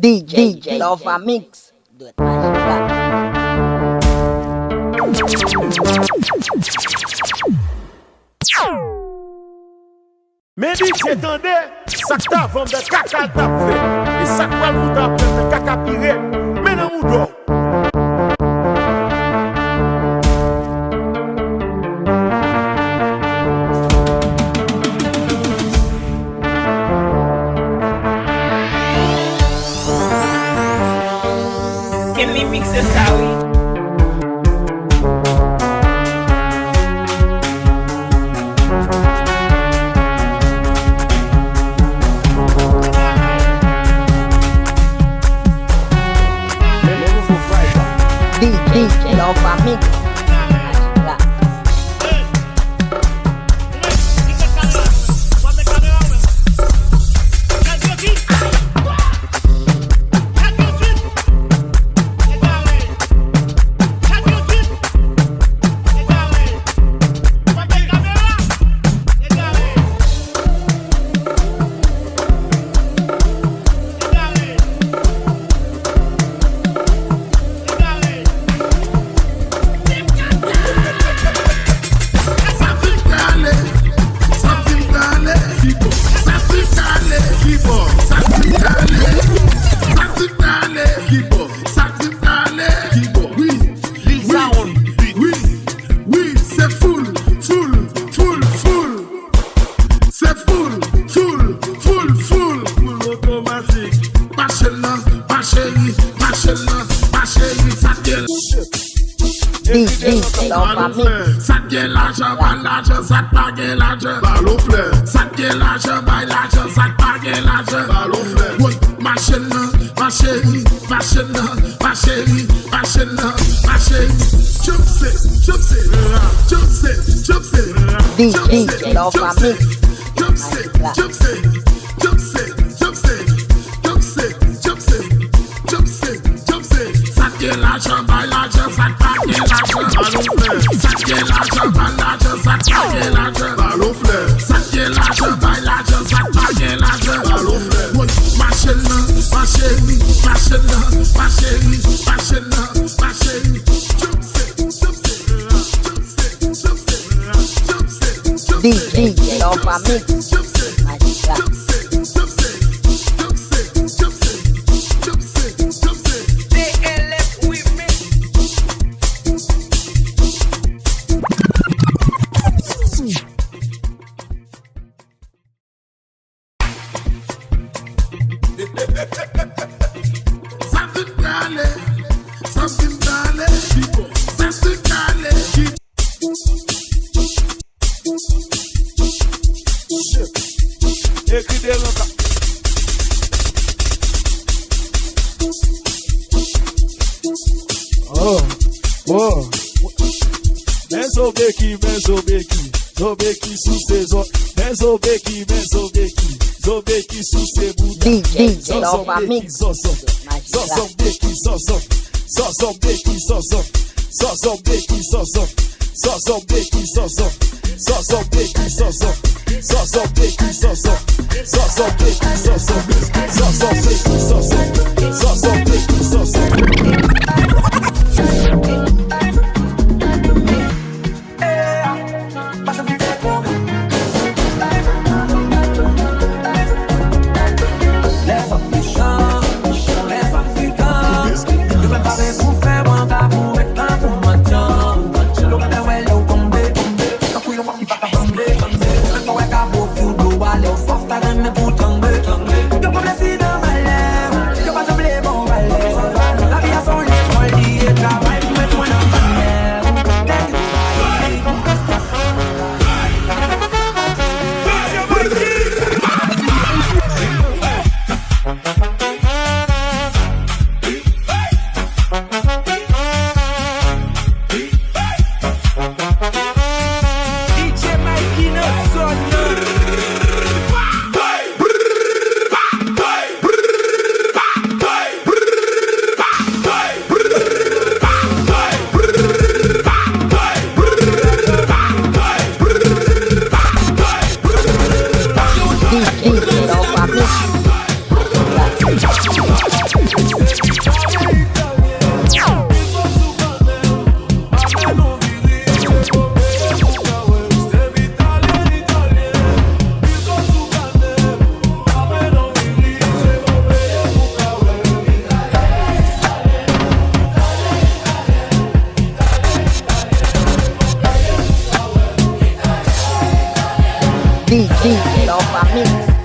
DJ LOVA Mix. DWÈT Mais dit j'entendais ça que t'as vendu de caca t'as fait et ça que nous t'as plein de caca piré mais non moudo. Can we mix the SOU? DJ LOVA Mix. DJ LOVA Mix. Ça te gagne l'argent, pas l'argent, ça te pas gagne l'argent. Ballon fleur. Ça te gagne l'argent, pas l'argent, ça te pas gagne l'argent. Ballon fleur. Ma chérie, ma chérie, ma chérie, ma chérie, ma chérie, ma chérie. DJ LOVA Mix. Ça te gagne l'argent, pas l'argent, ça te pas gagne l'argent. Ça te gagne l'argent, pas l'argent, ça te pas gagne l'argent. Ballon fleur. Ça te gagne l'argent, pas l'argent, ça te pas gagne l'argent. Ballon fleur. Ma chérie, ma chérie, ma chérie, ma chérie, ma chérie, ma chérie. DJ LOVA Mix. Zobeki sous ses os, Zobeki sous ses bouddhas. DJ LOVA Mix. Trabalho DJ Lova Mix.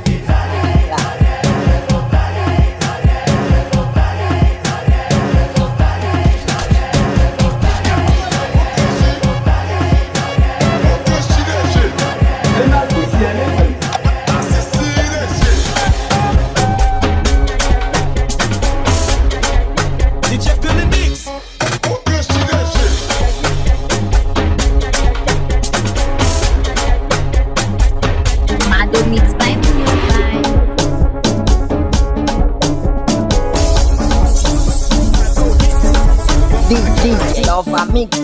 DJ Lova Mix.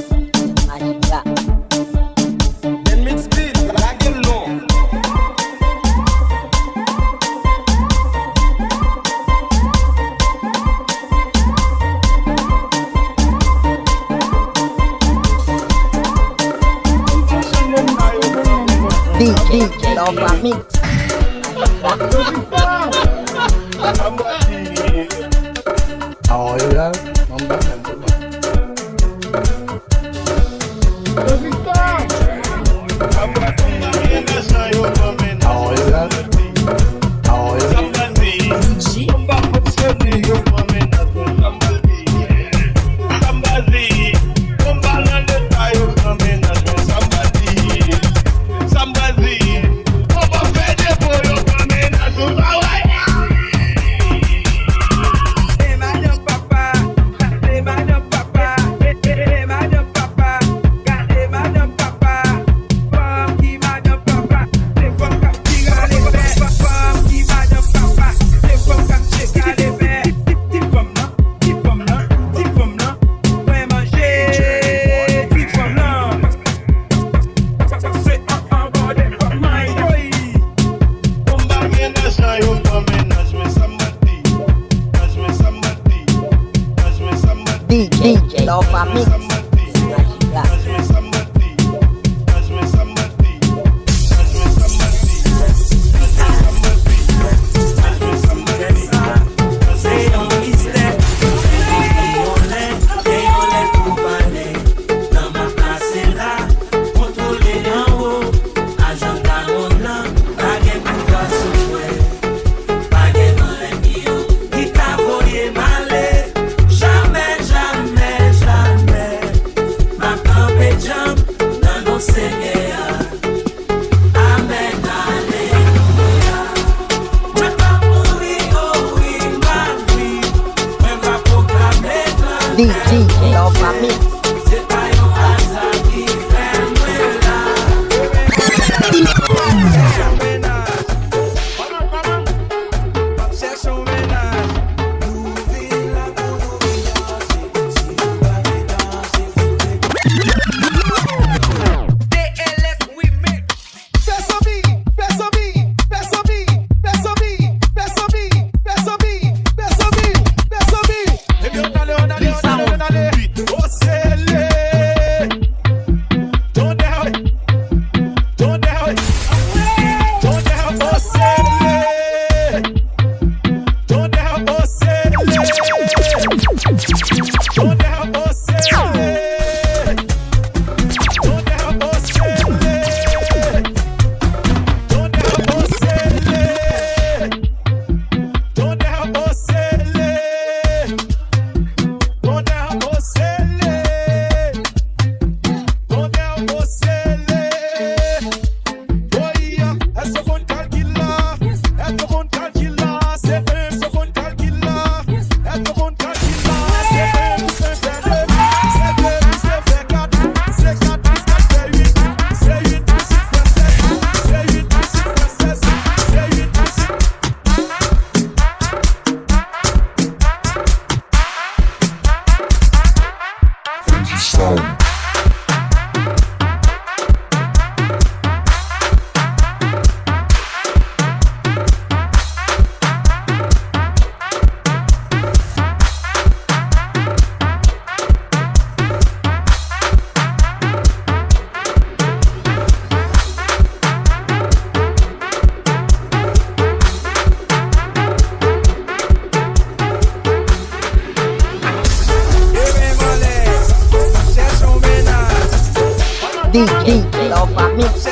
Majika. Then mix beat, like it low. DJ Lova Mix. Ahora, vamos a DJ Lova Mix. DJ Lova Mix. DJ Lova Mix.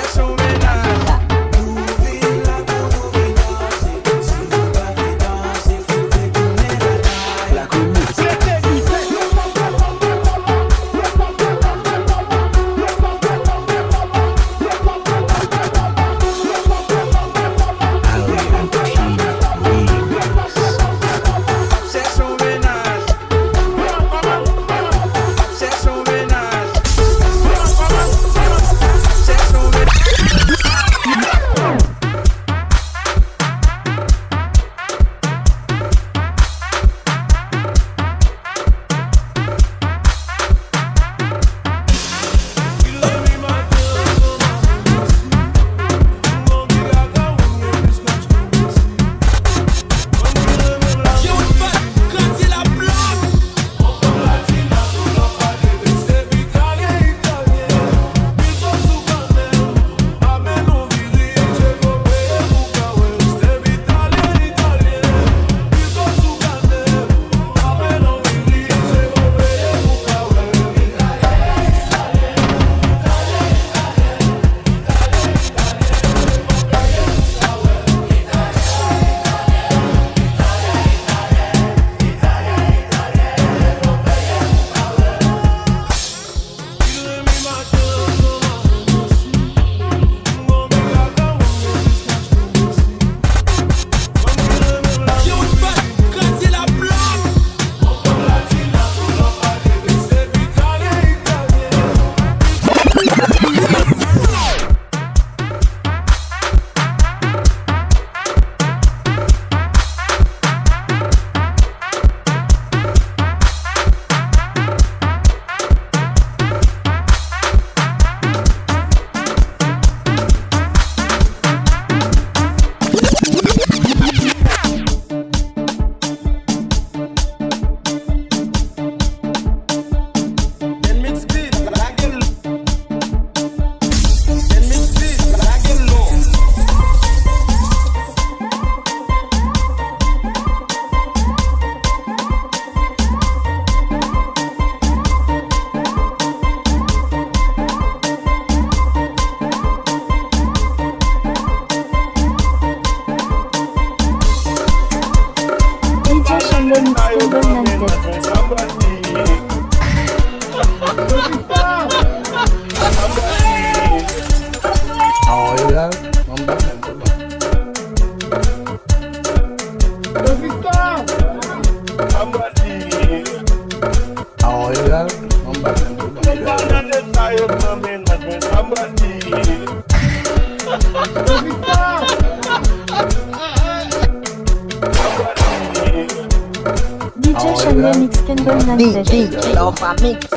DJ Chanel Mix Kendall Nantes. DJ Lova Mix.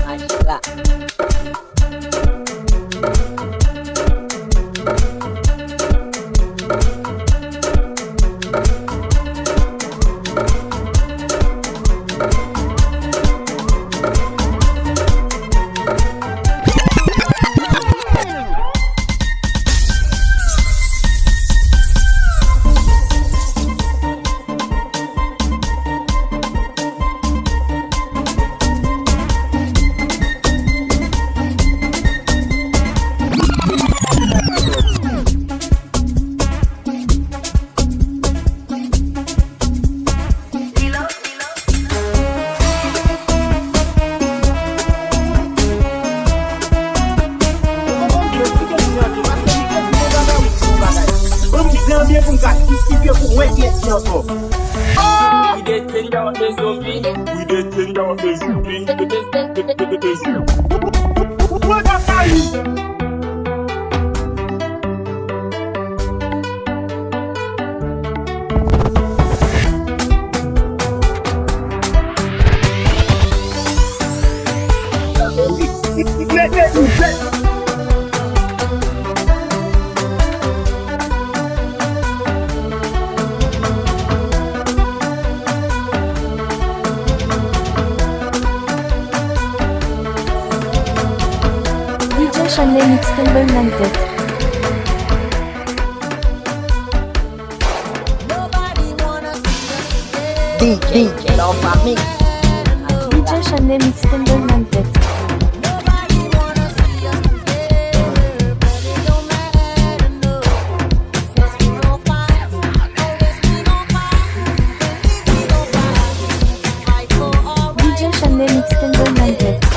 Magic là. DJ Chanel Mix Kendall Nantes. DJ Lova Mix. DJ Chanel Mix Kendall Nantes. DJ Chanel Mix Kendall Nantes.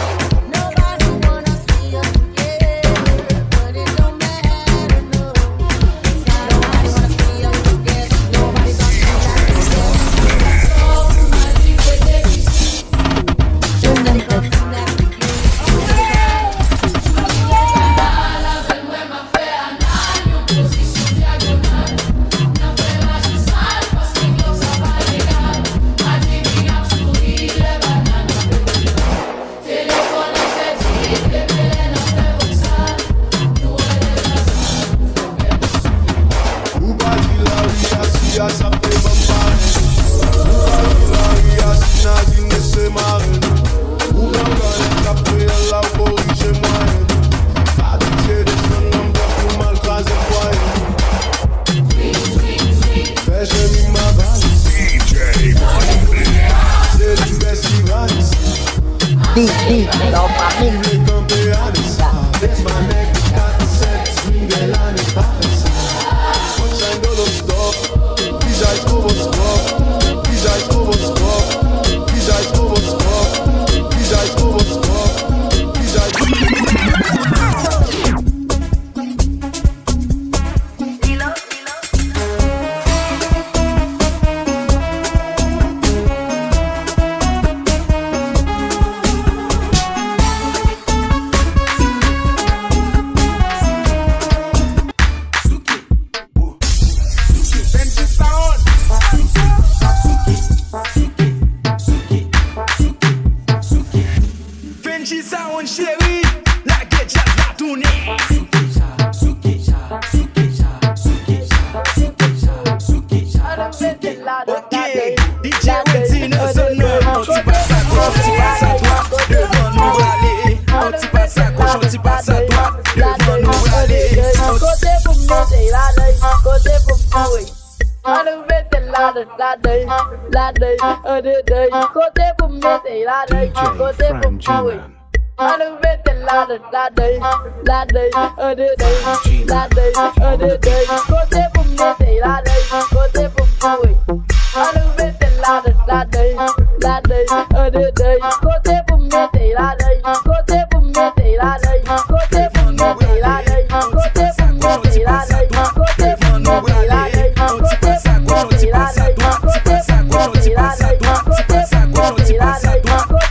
DJ Lova Mix.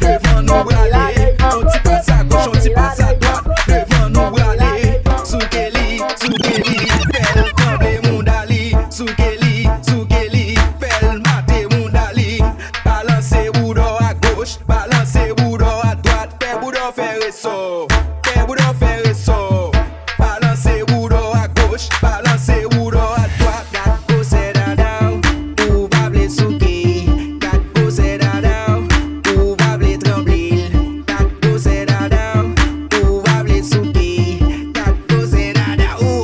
Devant nous aller, on t'y passe à gauche, on t'y boudon fait ressort. Balancez boudon à gauche, balancez boudon à droite. Gat c'est dada, ou va blé souki. Gat c'est dada, ou va blé trembler. Gat c'est dada, ou va blé souki. Gat c'est dada, ou.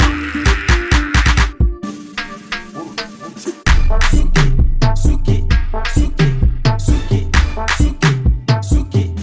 Souki, souki, souki, souki, souki.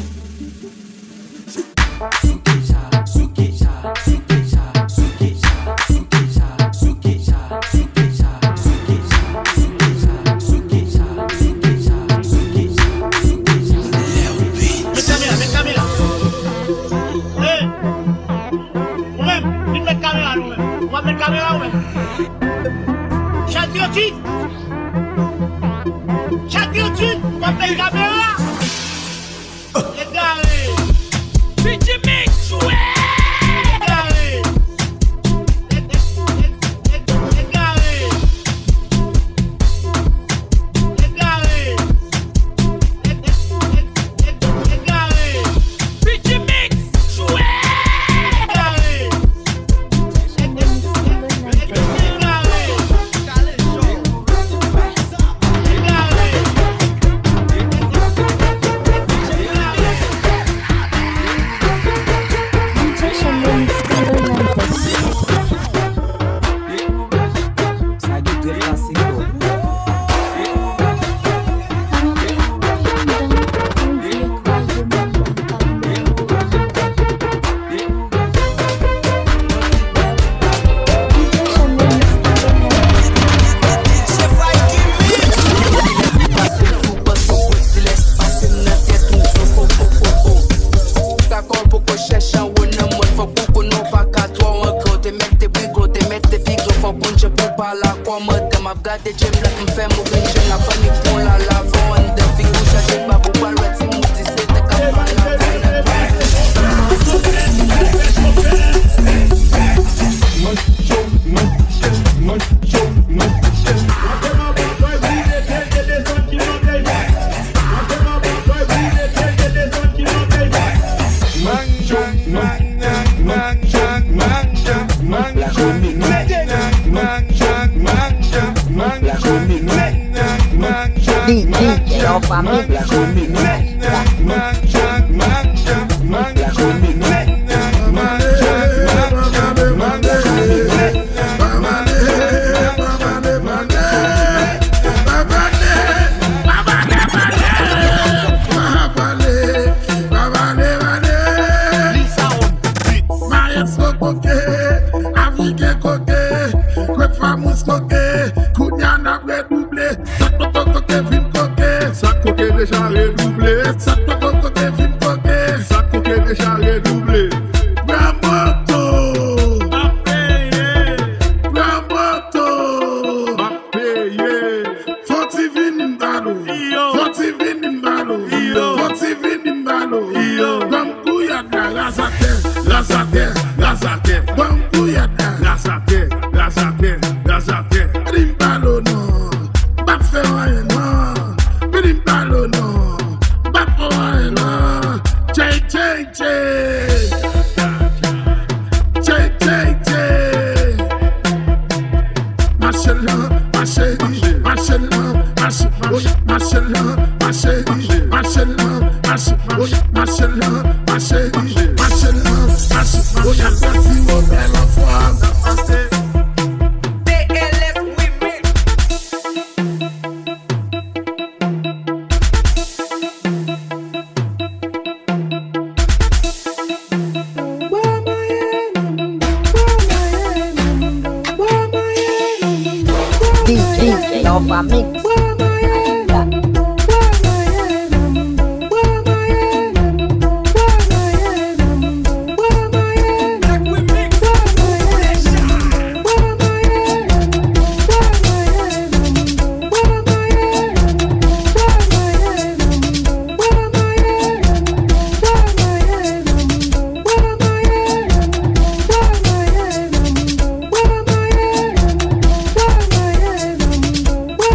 LOVA Mix.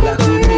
La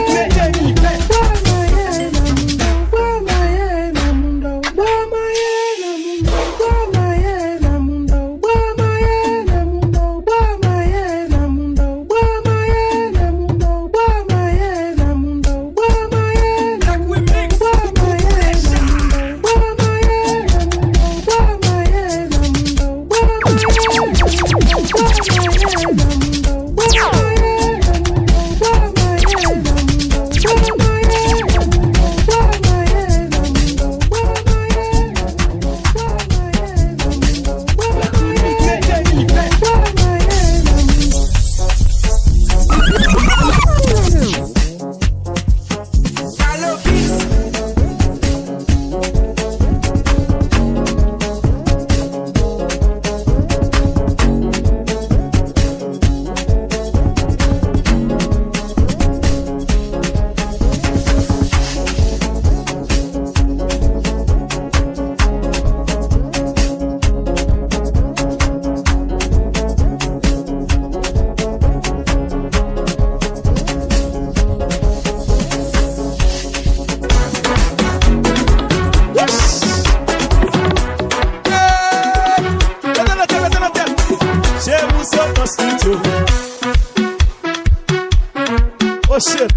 shit.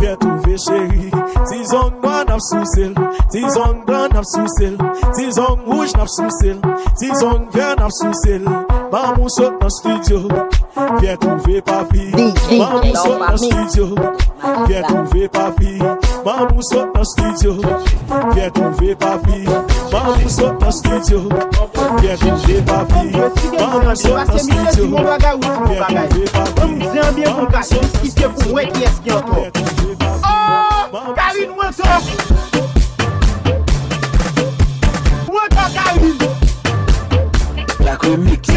Viens trouver chérie. Tison noir n'a sous cil. Tison blanc n'a sous cil. Tison rouge n'a sous cil. Tison vert n'a sous cil. Maman saute dans studio. Viens trouver papi. Maman saute dans studio. Viens trouver papi. Maman saute dans studio. Viens trouver papi. Maman saute dans studio. Viens trouver papi. Maman saute dans studio. Viens trouver papi. C'est bien pour casser ce qui fait pour ouais qui est-ce qui est encore. Oh, Karine Wanton. Wanton Karine. La comique.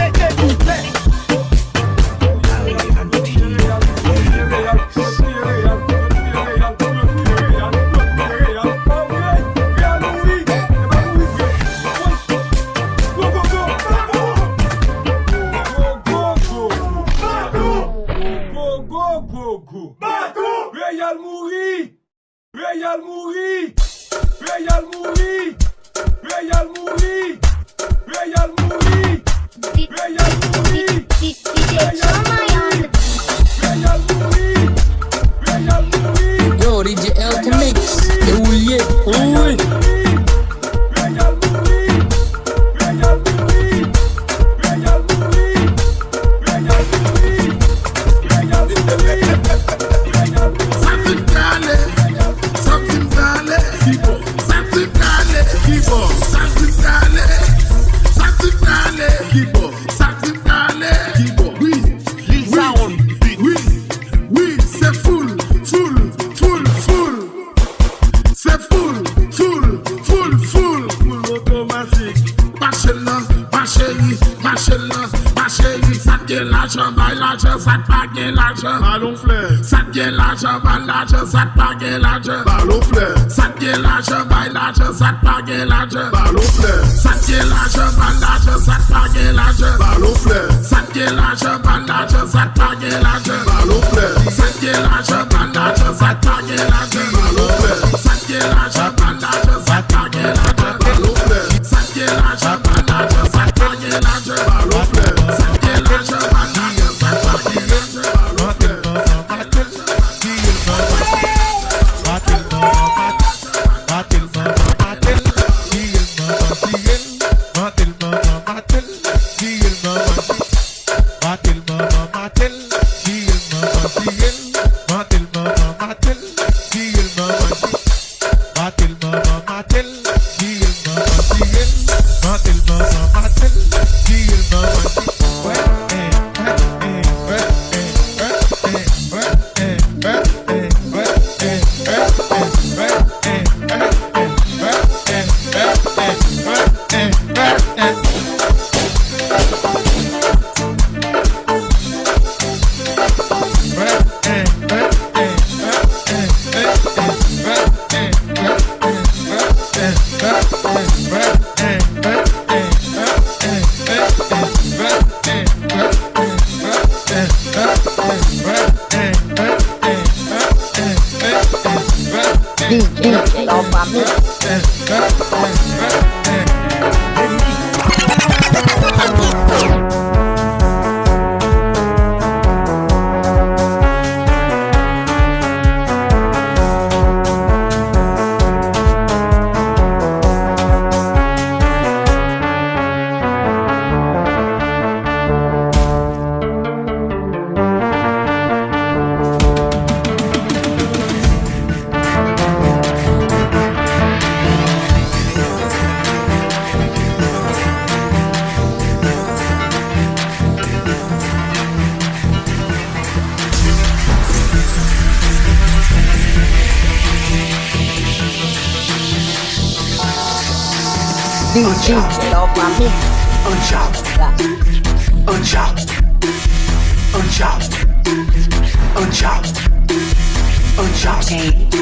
Yo, DJL to mix. Et oui, oui. Ballon fleur, ça devient l'argent, l'argent, ça te pague l'argent. Ballon fleur, ça devient l'argent, l'argent, ça te pague l'argent. Ballon fleur, ça devient l'argent, l'argent, ça te pague l'argent. Ballon fleur, ça devient l'argent, l'argent, ça te pague l'argent. Ballon fleur, ça devient l'argent, l'argent, ça te pague l'argent. Ballon fleur, ça devient l'argent, l'argent, ça te pague l'argent. Ballon fleur, ça devient l'argent, l'argent, ça te pague l'argent. Ballon fleur, ça devient l'argent, l'argent, ça te pague l'argent. DJ LOVA Mix. Unchopped, unchopped, unchopped, unchopped, unchopped,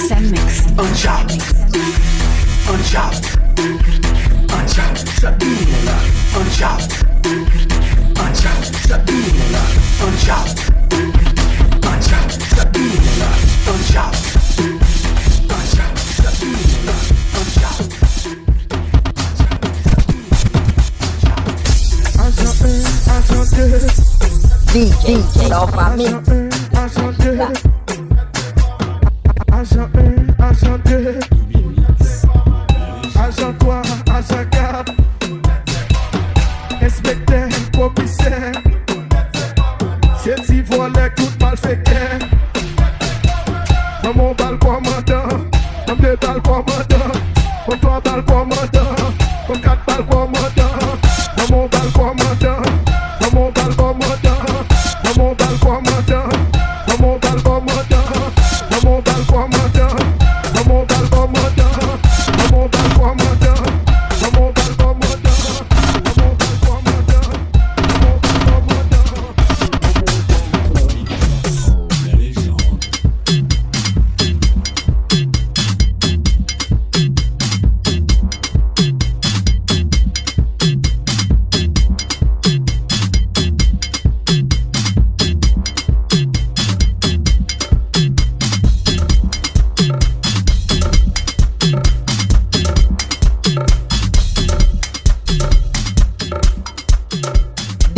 RESAN mix. unchopped, unchopped, unchopped, Sabinola, unchopped, unchopped, Sabinola, unchopped, unchopped, Sabinola, unchopped, unchopped, Sabinola, unchopped. DJ LOVA Mix.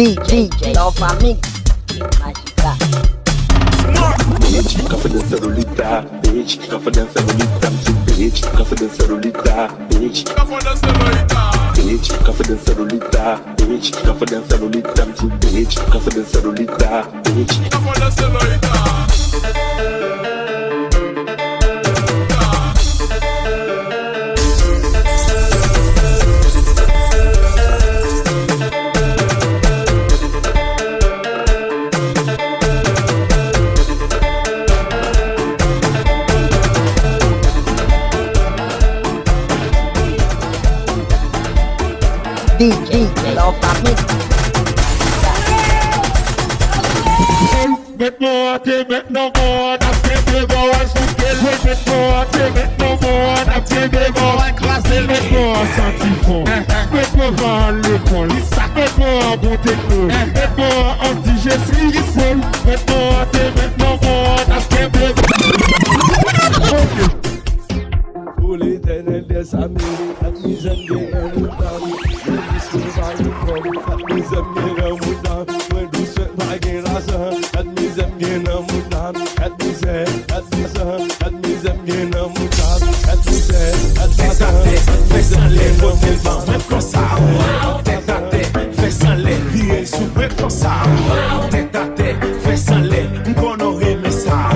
DJ Lova Mix Majik là. Bitch, confidence cellular, bitch, confidence cellular, bitch, confidence cellular, bitch, confidence cellular, bitch, confidence cellular, bitch, confidence cellular, bitch, confidence cellular, bitch, confidence cellular. DJ Lova Mix. Make more, make no more. That's the go and scale. Make more, make no more. That's the go and class. Make more, senti-fond. Make more, voir le pont. Make more, bon techno. Make more, anti-gestion. Make more, make no more. That's the go. Pour l'éternel des amis, admise bien le temps. Je suis pas le problème, admise bien le monde. Moi, je suis pas bien la soeur, admise bien le monde. Admise bien le monde. Admise fais sans les bottles vent, même comme ça. Tête à tête, fais sans les vieux souper comme ça. Tête à tête, fais sans les, m'conno aimer ça.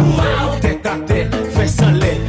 Tête à tête, fais sans les.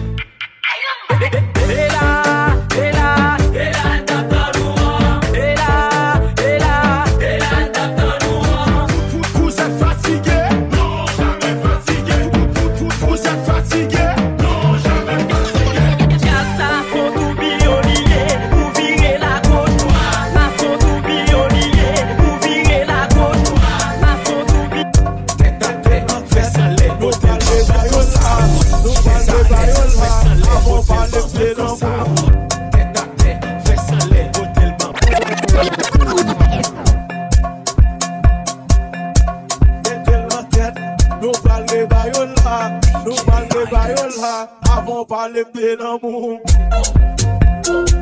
Avant parler de l'amour,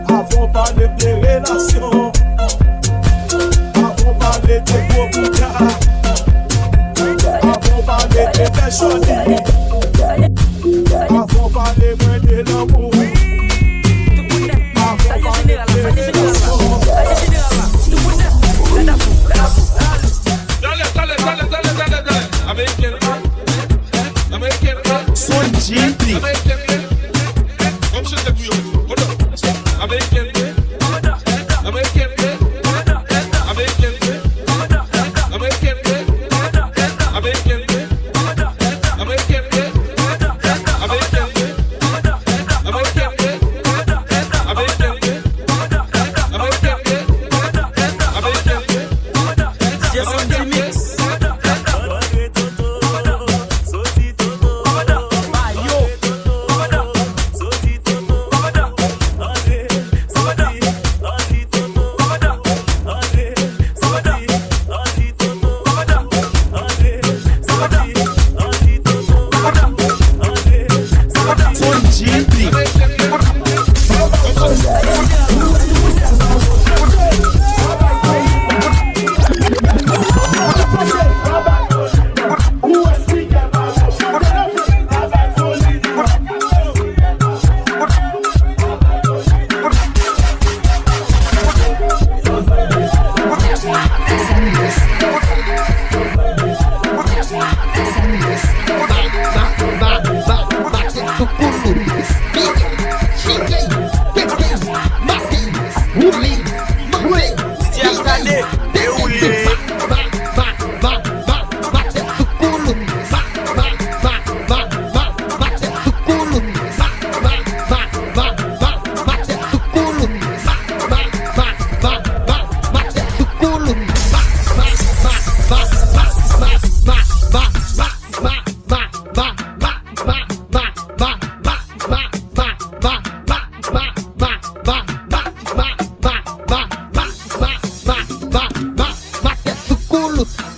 avant parler de relations, avant parler de gros bouquins, avant parler de péchonis, avant parler de l'amour, avant parler de relations. KOULOUT.